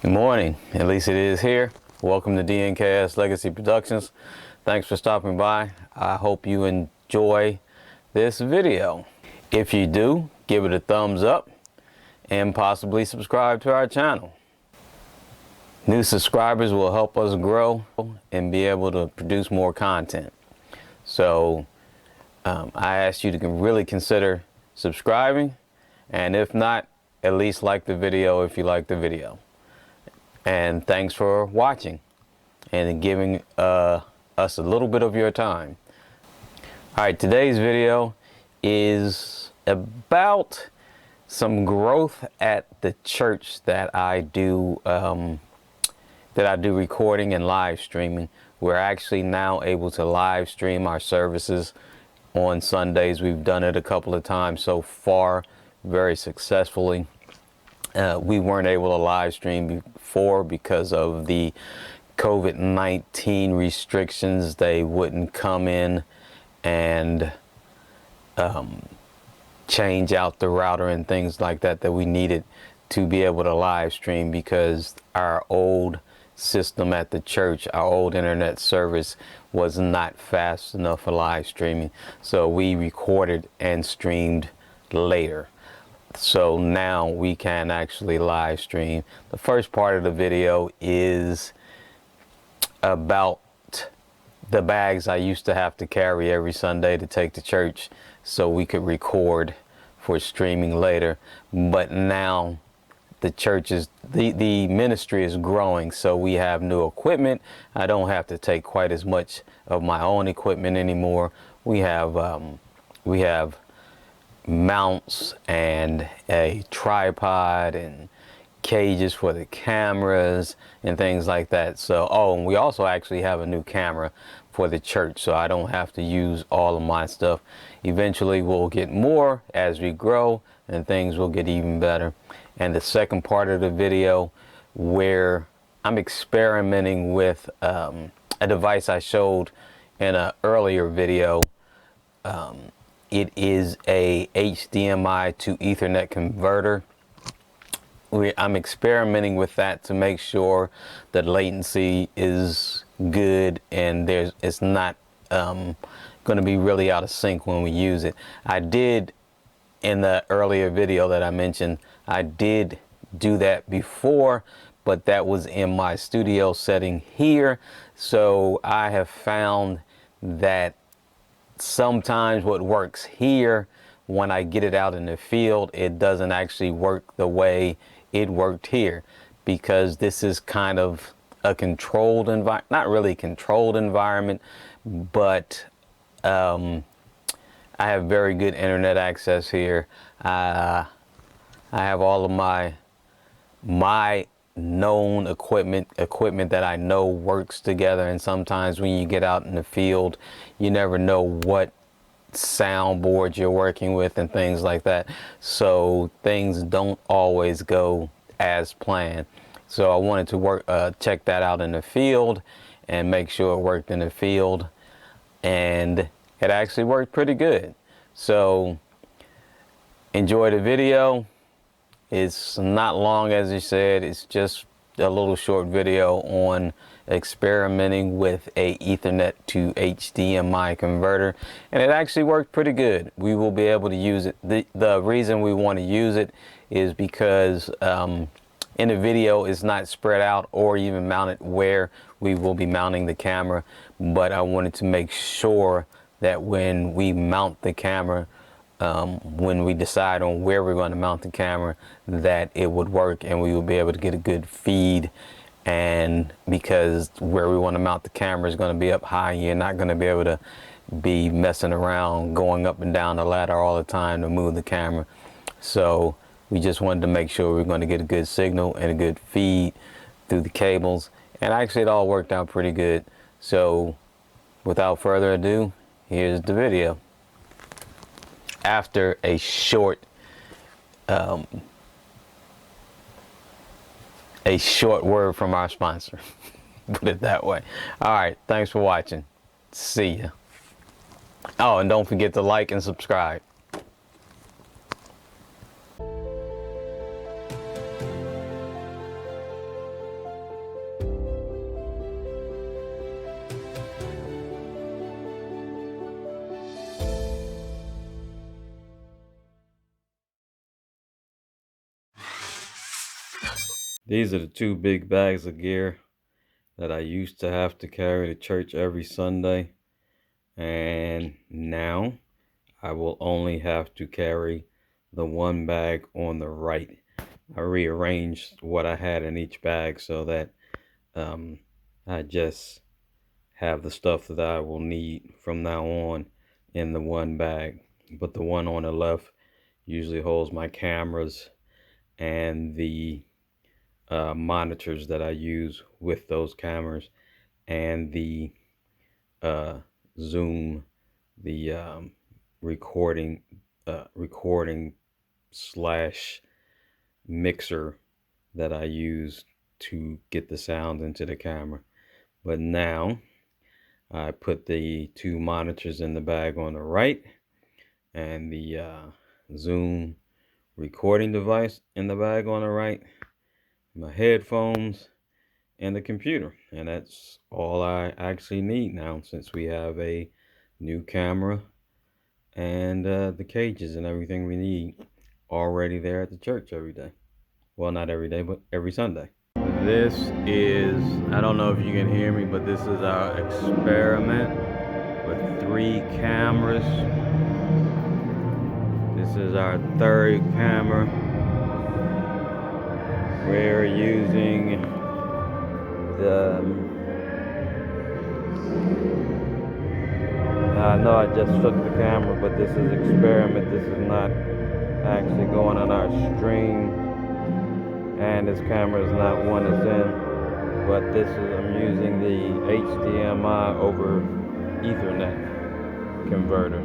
Good morning, at least it is here. Welcome to DNKS Legacy Productions. Thanks for stopping by. I hope you enjoy this video. If you do, give it a thumbs up and possibly subscribe to our channel. New subscribers will help us grow and be able to produce more content. So I ask you to really consider subscribing, and if not, at least like the video if you like the video. And thanks for watching and giving us a little bit of your time. All right, today's video is about some growth at the church that I do recording and live streaming. We're actually now able to live stream our services on Sundays. We've done it a couple of times so far, very successfully. We weren't able to live stream before because of the COVID-19 restrictions. They wouldn't come in and change out the router and things like that we needed to be able to live stream, because our old system at the church, our old internet service, was not fast enough for live streaming. So we recorded and streamed later. So now we can actually live stream. The first part of the video is about the bags I used to have to carry every Sunday to take to church so we could record for streaming later. But now the church is, the ministry is growing, so we have new equipment. I don't have to take quite as much of my own equipment anymore. We have mounts and a tripod and cages for the cameras and things like that. So, and we also actually have a new camera for the church, so I don't have to use all of my stuff. Eventually we'll get more as we grow and things will get even better. And the second part of the video, where I'm experimenting with a device I showed in an earlier video. It is a HDMI to Ethernet converter. I'm experimenting with that to make sure that latency is good and it's not going to be really out of sync when we use it. I did, in the earlier video that I mentioned, I did do that before, but that was in my studio setting here. So I have found that sometimes what works here, when I get it out in the field, it doesn't actually work the way it worked here, because this is kind of a controlled environment, not really controlled environment, but I have very good internet access here. I have all of my known equipment that I know works together, and sometimes when you get out in the field, you never know what soundboard you're working with and things like that, so things don't always go as planned. So I wanted to check that out in the field and make sure it worked in the field, and it actually worked pretty good. So enjoy the video. It's not long, as you said. It's just a little short video on experimenting with a Ethernet to HDMI converter, and it actually worked pretty good. We will be able to use it. The reason we want to use it is because in the video it's not spread out or even mounted where we will be mounting the camera, but I wanted to make sure that when we mount the camera, when we decide on where we're going to mount the camera, that it would work and we will be able to get a good feed. And because where we want to mount the camera is going to be up high, you're not going to be able to be messing around going up and down the ladder all the time to move the camera. So we just wanted to make sure we're going to get a good signal and a good feed through the cables, and actually it all worked out pretty good. So without further ado, here's the video. After a short word from our sponsor. Put it that way. All right, thanks for watching. See ya. Oh, and don't forget to like and subscribe. These are the 2 big bags of gear that I used to have to carry to church every Sunday. And now I will only have to carry the 1 bag on the right. I rearranged what I had in each bag so that I just have the stuff that I will need from now on in the 1 bag. But the one on the left usually holds my cameras and the monitors that I use with those cameras, and the Zoom, the recording slash mixer that I use to get the sound into the camera. But now I put the 2 monitors in the bag on the right and the Zoom recording device in the bag on the right, my headphones, and the computer. And that's all I actually need now, since we have a new camera and the cages and everything we need already there at the church every day. Well, not every day, but every Sunday. This is, I don't know if you can hear me, but this is our experiment with 3 cameras. This is our 3rd camera. We're using I know I just took the camera, but this is experiment. This is not actually going on our stream, and this camera is not one that's in, but this is, I'm using the HDMI over Ethernet converter.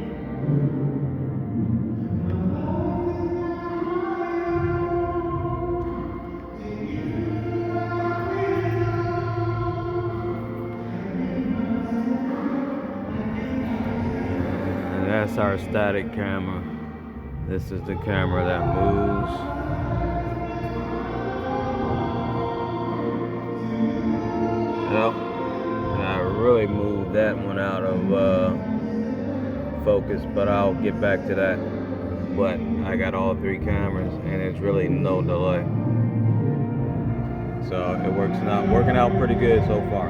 That's our static camera. This is the camera that moves. Well, I really moved that one out of focus, but I'll get back to that. But I got all 3 cameras, and it's really no delay. So it working out pretty good so far.